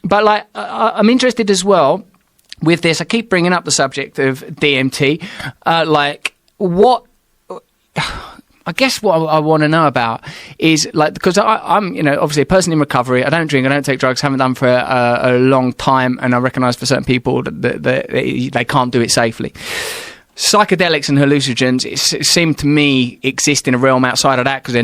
But like, I'm interested as well with this. I keep bringing up the subject of DMT. Like, what? I guess what I want to know about is, like, because I'm, you know, obviously a person in recovery. I don't drink, I don't take drugs, haven't done for a long time, and I recognise for certain people that they can't do it safely. Psychedelics and hallucinogens seem to me exist in a realm outside of that, because they're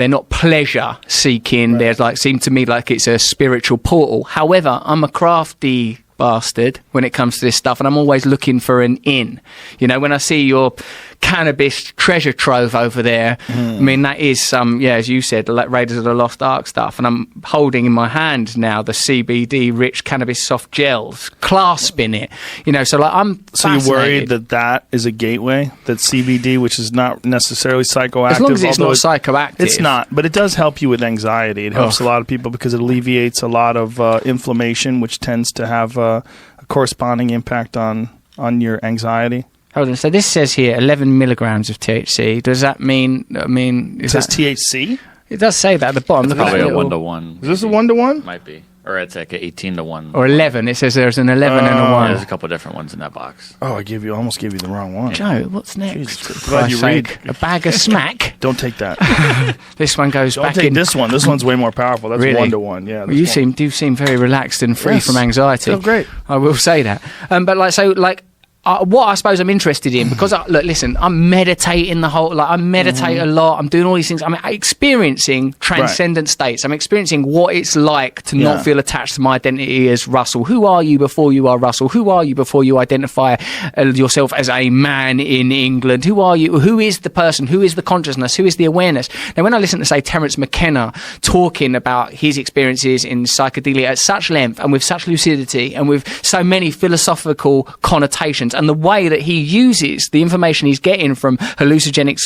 not pleasure seeking. Right. They're seem to me like it's a spiritual portal. However, I'm a crafty bastard when it comes to this stuff, and I'm always looking for an in. You know, when I see your cannabis treasure trove over there, I mean, that is some, as you said, like Raiders of the Lost Ark stuff, and I'm holding in my hand now the CBD rich cannabis soft gels, clasping it, you know, so like I'm fascinated. So you're worried that is a gateway, that CBD, which is not necessarily psychoactive? As long as it's not psychoactive. It's not, but it does help you with anxiety. It helps a lot of people because it alleviates a lot of inflammation, which tends to have a corresponding impact on your anxiety. Hold on. So this says here 11 milligrams of THC. Does that mean? It says THC. It does say that at the bottom. It's probably a 1-to-1. Is this a 1-to-1? Might be, or it's like an 18-to-1. Or 11. It says there's an 11 and a 1. There's a couple different ones in that box. Oh, I almost gave you the wrong one. Joe, what's next? Jesus, glad you read. A bag of smack. Don't take that. This one goes Don't back take in. This one. This one's way more powerful. That's Really? 1-to-1. Yeah. Well, you seem very relaxed and free from anxiety. Feel great. I will say that. But what I suppose I'm interested in, because look, listen, I'm meditating I meditate a lot. I'm doing all these things. I'm experiencing transcendent states. I'm experiencing what it's like to not feel attached to my identity as Russell. Who are you before you are Russell? Who are you before you identify yourself as a man in England? Who are you? Who is the person? Who is the consciousness? Who is the awareness? Now, when I listen to, say, Terence McKenna talking about his experiences in psychedelia at such length and with such lucidity and with so many philosophical connotations, and the way that he uses the information he's getting from hallucinogenic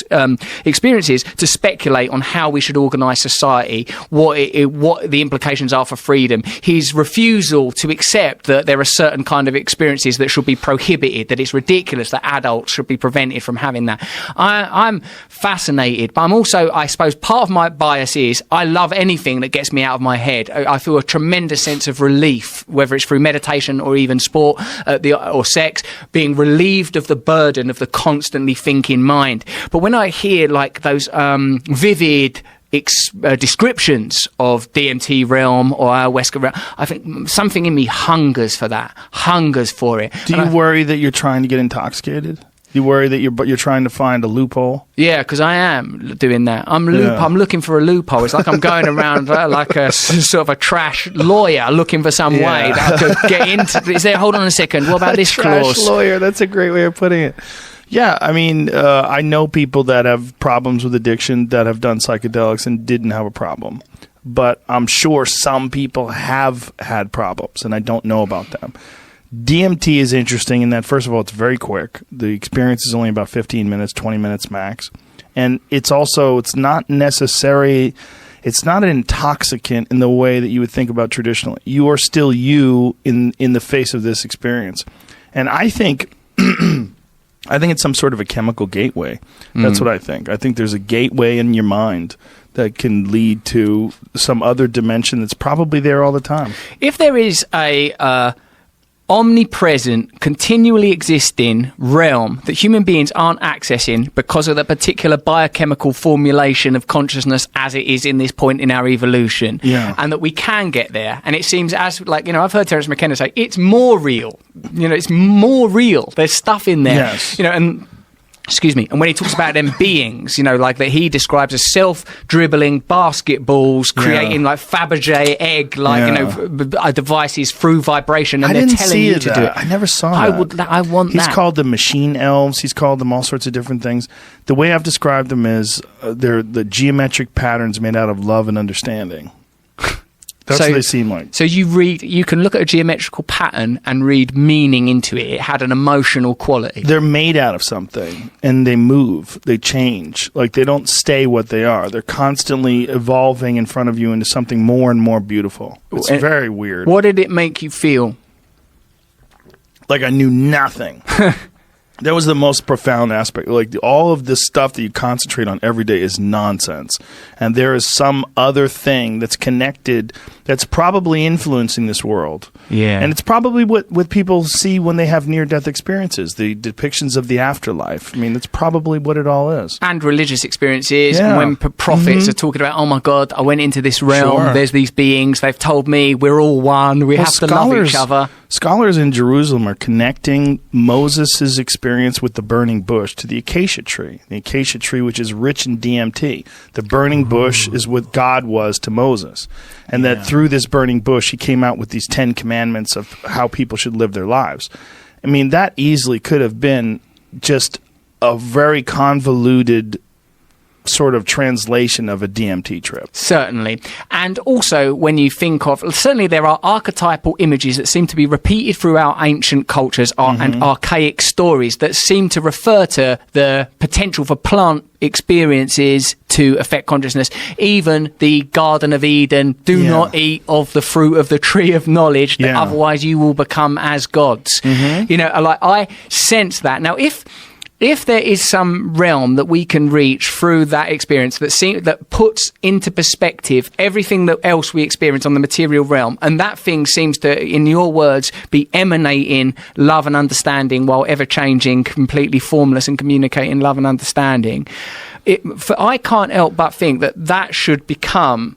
experiences to speculate on how we should organise society, what the implications are for freedom, his refusal to accept that there are certain kind of experiences that should be prohibited, that it's ridiculous that adults should be prevented from having that. I'm fascinated, but I'm also, I suppose, part of my bias is I love anything that gets me out of my head. I feel a tremendous sense of relief, whether it's through meditation or even sport or sex, being relieved of the burden of the constantly thinking mind. But when I hear like those vivid descriptions of DMT realm or ayahuasca realm, I think something in me hungers for that, hungers for it. Do you worry that you're trying to get intoxicated? You worry that you're trying to find a loophole? Yeah, because I am doing that. I'm looking for a loophole. It's like I'm going around like a sort of a trash lawyer looking for some way that I could get into. Is there? Hold on a second. What about this clause? Trash lawyer. That's a great way of putting it. Yeah, I mean, I know people that have problems with addiction that have done psychedelics and didn't have a problem. But I'm sure some people have had problems, and I don't know about them. DMT is interesting in that, first of all, it's very quick. The experience is only about 15 minutes, 20 minutes max. And it's not necessary, it's not an intoxicant in the way that you would think about traditionally. You are still you in the face of this experience. And I think it's some sort of a chemical gateway. That's what I think. I think there's a gateway in your mind that can lead to some other dimension that's probably there all the time. If there is a omnipresent, continually existing realm that human beings aren't accessing because of the particular biochemical formulation of consciousness as it is in this point in our evolution, and that we can get there. And it seems as like, I've heard Terence McKenna say it's more real. It's more real. There's stuff in there. Yes. And excuse me. And when he talks about them beings, like that he describes as self-dribbling basketballs, creating like Fabergé egg, devices through vibration, and they're telling you to do it. I never saw that. I want He's that. He's called the machine elves. He's called them all sorts of different things. The way I've described them is they're the geometric patterns made out of love and understanding. That's what they seem like. So you can look at a geometrical pattern and read meaning into it. It had an emotional quality. They're made out of something, and they move, they change. Like, they don't stay what they are. They're constantly evolving in front of you into something more and more beautiful. It's very weird. What did it make you feel? Like I knew nothing. That was the most profound aspect. Like all of this stuff that you concentrate on every day is nonsense. And there is some other thing that's connected that's probably influencing this world. Yeah. And it's probably what people see when they have near-death experiences, the depictions of the afterlife. I mean, that's probably what it all is. And religious experiences. Yeah. When prophets are talking about, oh my God, I went into this realm. Sure. There's these beings. They've told me we're all one. We have to love each other. Scholars in Jerusalem are connecting Moses' experience with the burning bush to the acacia tree. The acacia tree, which is rich in DMT. The burning bush is what God was to Moses. And that through this burning bush, he came out with these 10 commandments of how people should live their lives. I mean, that easily could have been just a very convoluted sort of translation of a DMT trip. Certainly. And also, when you think of, certainly there are archetypal images that seem to be repeated throughout ancient cultures and archaic stories that seem to refer to the potential for plant experiences to affect consciousness. Even the Garden of Eden, do not eat of the fruit of the tree of knowledge, that otherwise you will become as gods. You know, like I sense that. Now, if there is some realm that we can reach through that experience that puts into perspective everything that else we experience on the material realm, and that thing seems to, in your words, be emanating love and understanding while ever changing, completely formless and communicating love and understanding, I can't help but think that should become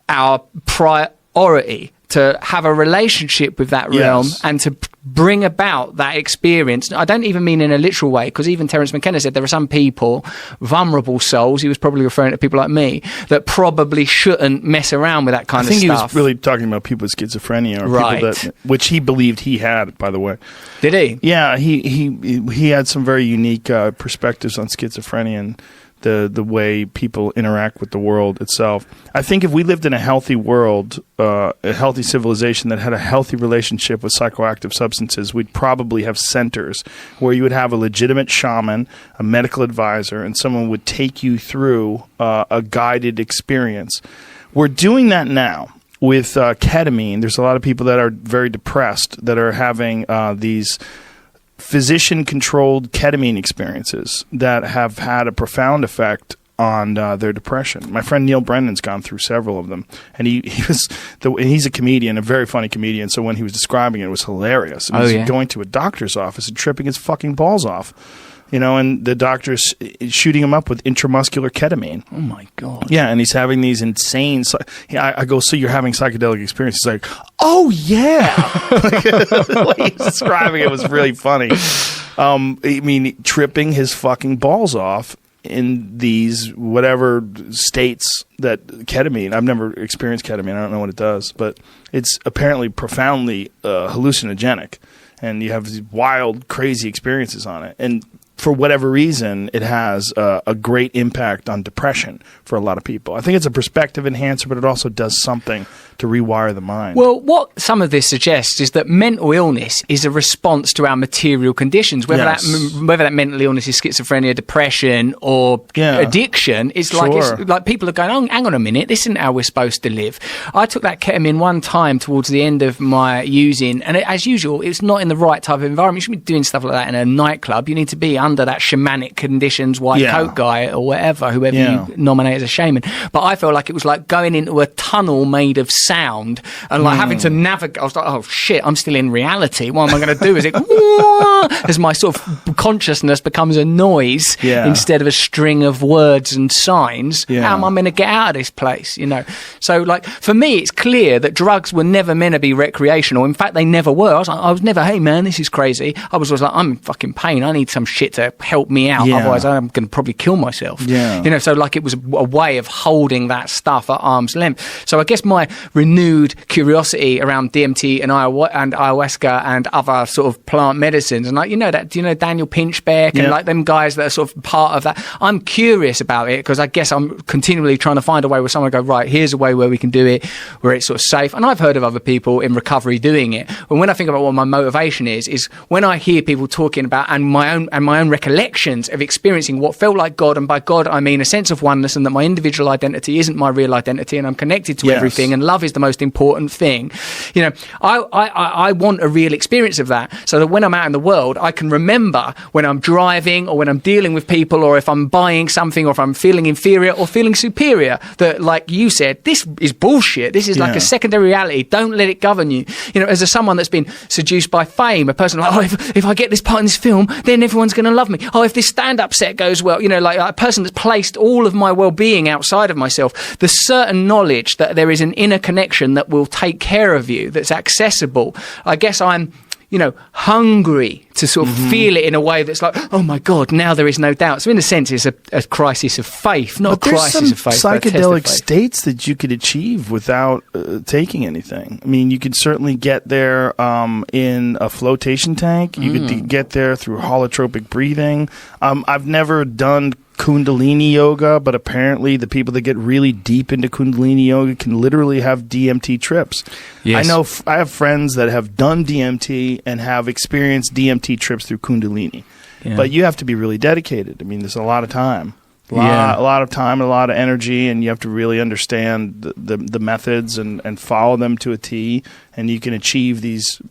our priority, to have a relationship with that realm and to bring about that experience. I don't even mean in a literal way, because even Terence McKenna said there are some people, vulnerable souls, he was probably referring to people like me, that probably shouldn't mess around with that kind of stuff. I think he was really talking about people with schizophrenia, or people that, which he believed he had, by the way. Did he? Yeah, he had some very unique perspectives on schizophrenia and the way people interact with the world itself. I think if we lived in a healthy world, a healthy civilization that had a healthy relationship with psychoactive substances, we'd probably have centers where you would have a legitimate shaman, a medical advisor, and someone would take you through a guided experience. We're doing that now with ketamine. There's a lot of people that are very depressed that are having these physician-controlled ketamine experiences that have had a profound effect on their depression. My friend Neil Brennan's gone through several of them, and he's a comedian, a very funny comedian. So when he was describing it, it was hilarious. And he's going to a doctor's office and tripping his fucking balls off. You know, and the doctor's shooting him up with intramuscular ketamine. Oh, my God. Yeah, and he's having these insane... I go, so you're having psychedelic experiences? He's like, oh, yeah! The way he's describing it was really funny. I mean, tripping his fucking balls off in these whatever states that ketamine... I've never experienced ketamine. I don't know what it does. But it's apparently profoundly hallucinogenic. And you have these wild, crazy experiences on it. And for whatever reason, it has a great impact on depression for a lot of people. I think it's a perspective enhancer, but it also does something to rewire the mind. Well, what some of this suggests is that mental illness is a response to our material conditions, whether that mental illness is schizophrenia, depression, or addiction. It's like people are going, oh, hang on a minute, this isn't how we're supposed to live. I took that ketamine one time towards the end of my using, and as usual, it's not in the right type of environment. You shouldn't be doing stuff like that in a nightclub. You need to be under that shamanic conditions, white coat guy or whatever, whoever you nominate as a shaman. But I felt like it was like going into a tunnel made of sound and like having to navigate. I was like, oh shit, I'm still in reality. What am I going to do? Is it as my sort of consciousness becomes a noise instead of a string of words and signs? How am I going to get out of this place? You know. So like for me, it's clear that drugs were never meant to be recreational. In fact, they never were. I was never, hey man, this is crazy. I was always like, I'm in fucking pain. I need some shit to help me out. Otherwise, I'm going to probably kill myself. You know. So like it was a way of holding that stuff at arm's length. So I guess my renewed curiosity around DMT and ayahuasca and other sort of plant medicines, and like do you know Daniel Pinchbeck and like them guys that are sort of part of that. I'm curious about it because I guess I'm continually trying to find a way where someone go, right, here's a way where we can do it where it's sort of safe. And I've heard of other people in recovery doing it. But when I think about what my motivation is when I hear people talking about and my own certain recollections of experiencing what felt like God, and by God I mean a sense of oneness, and that my individual identity isn't my real identity, and I'm connected to everything, and love is the most important thing. You know, I want a real experience of that, so that when I'm out in the world, I can remember when I'm driving, or when I'm dealing with people, or if I'm buying something, or if I'm feeling inferior or feeling superior, that, like you said, this is bullshit. This is like a secondary reality. Don't let it govern you. You know, as someone that's been seduced by fame, a person like, oh, if I get this part in this film, then everyone's going to love me. Oh, if this stand-up set goes well, you know, like a person that's placed all of my well-being outside of myself, the certain knowledge that there is an inner connection that will take care of you, that's accessible. I guess I'm, you know, hungry to sort of feel it in a way that's like, oh my God, now there is no doubt. So in a sense, it's a crisis of faith, not a crisis of faith. There's some psychedelic states that you could achieve without taking anything. I mean, you could certainly get there in a flotation tank. You could get there through holotropic breathing. I've never done Kundalini yoga, but apparently the people that get really deep into Kundalini yoga can literally have DMT trips. Yes. I know I have friends that have done DMT and have experienced DMT trips through Kundalini. Yeah. But you have to be really dedicated. I mean, there's a lot of time. A lot of time and a lot of energy, and you have to really understand the methods and follow them to a T, and you can achieve these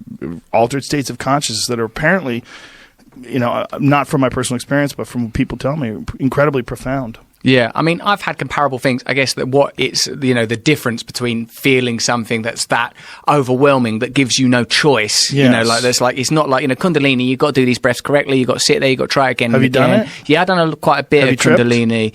altered states of consciousness that are apparently, you know, not from my personal experience, but from what people tell me, incredibly profound. Yeah, I mean, I've had comparable things. I guess that what it's, you know, the difference between feeling something that's that overwhelming that gives you no choice. Yes. You know, like there's like, it's not like, you know, Kundalini, you've got to do these breaths correctly, you've got to sit there, you've got to try again. Have you done it? Yeah, I've done quite a bit of Kundalini.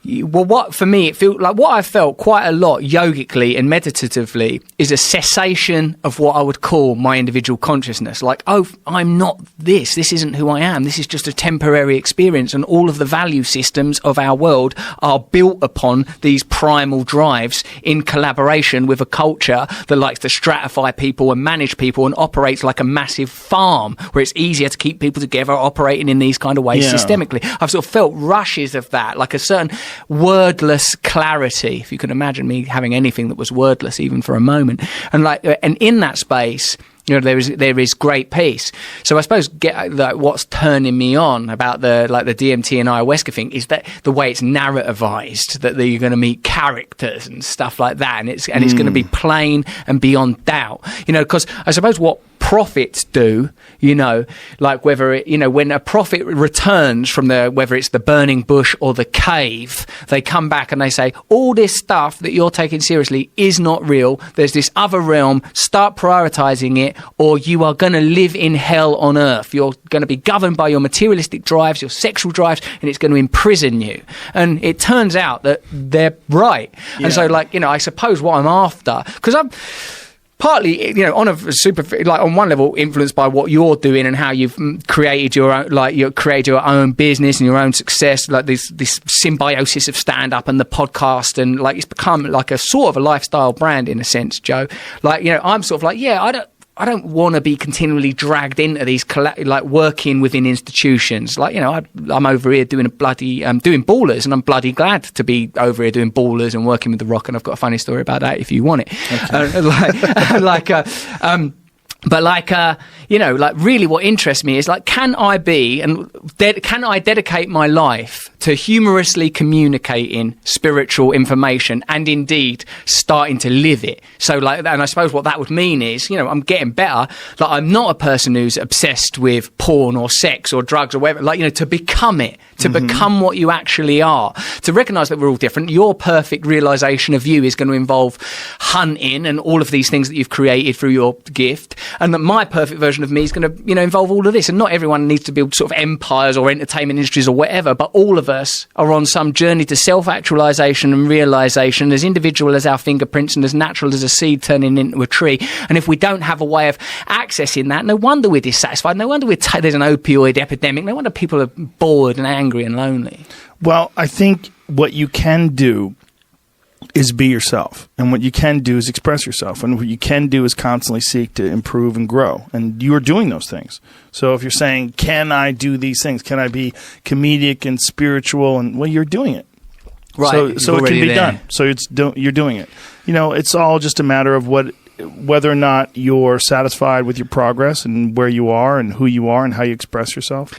Well, what for me, it feels like what I felt quite a lot yogically and meditatively is a cessation of what I would call my individual consciousness. Like, oh, I'm not this. This isn't who I am. This is just a temporary experience. And all of the value systems of our world are built upon these primal drives in collaboration with a culture that likes to stratify people and manage people and operates like a massive farm where it's easier to keep people together operating in these kind of ways systemically. I've sort of felt rushes of that, like a certain wordless clarity, if you can imagine me having anything that was wordless even for a moment, and in that space, you know, there is great peace. So I suppose what's turning me on about the DMT and ayahuasca thing is that the way it's narrativized, that you're going to meet characters and stuff like that, and it's going to be plain and beyond doubt. You know, because I suppose what prophets do, you know, like whether it, you know, when a prophet returns from whether it's the burning bush or the cave, they come back and they say, all this stuff that you're taking seriously is not real. There's this other realm. Start prioritizing it, or you are going to live in hell on earth. You're going to be governed by your materialistic drives, your sexual drives, and it's going to imprison you. And it turns out that they're right. Yeah. And so, like, you know, I suppose what I'm after, because I'm partly, you know, on a super, like on one level, influenced by what you're doing and how you've created your own, like you created your own business and your own success, like this symbiosis of stand up and the podcast, and like it's become like a sort of a lifestyle brand in a sense, Joe. Like, you know, I'm sort of like, yeah, I don't want to be continually dragged into these like working within institutions. Like, you know, I'm over here doing doing Ballers, and I'm bloody glad to be over here doing Ballers and working with The Rock. And I've got a funny story about that if you want it. Okay. But like, you know, like really what interests me is like, can I dedicate my life to humorously communicating spiritual information and indeed starting to live it? So like, and I suppose what that would mean is, you know, I'm getting better. Like, I'm not a person who's obsessed with porn or sex or drugs or whatever, like, you know, to become it, to become what you actually are, to recognize that we're all different. Your perfect realization of you is going to involve hunting and all of these things that you've created through your gift. And that my perfect version of me is going to, you know, involve all of this. And not everyone needs to build sort of empires or entertainment industries or whatever, but all of us are on some journey to self-actualization and realization, as individual as our fingerprints and as natural as a seed turning into a tree. And if we don't have a way of accessing that, no wonder we're dissatisfied. No wonder there's an opioid epidemic. No wonder people are bored and angry and lonely. Well, I think what you can do is be yourself, and what you can do is express yourself, and what you can do is constantly seek to improve and grow, and you are doing those things. So if you're saying, can I do these things, can I be comedic and spiritual, and well, you're doing it, right? So it can be done. So you're doing it. You know, it's all just a matter of whether or not you're satisfied with your progress and where you are and who you are and how you express yourself.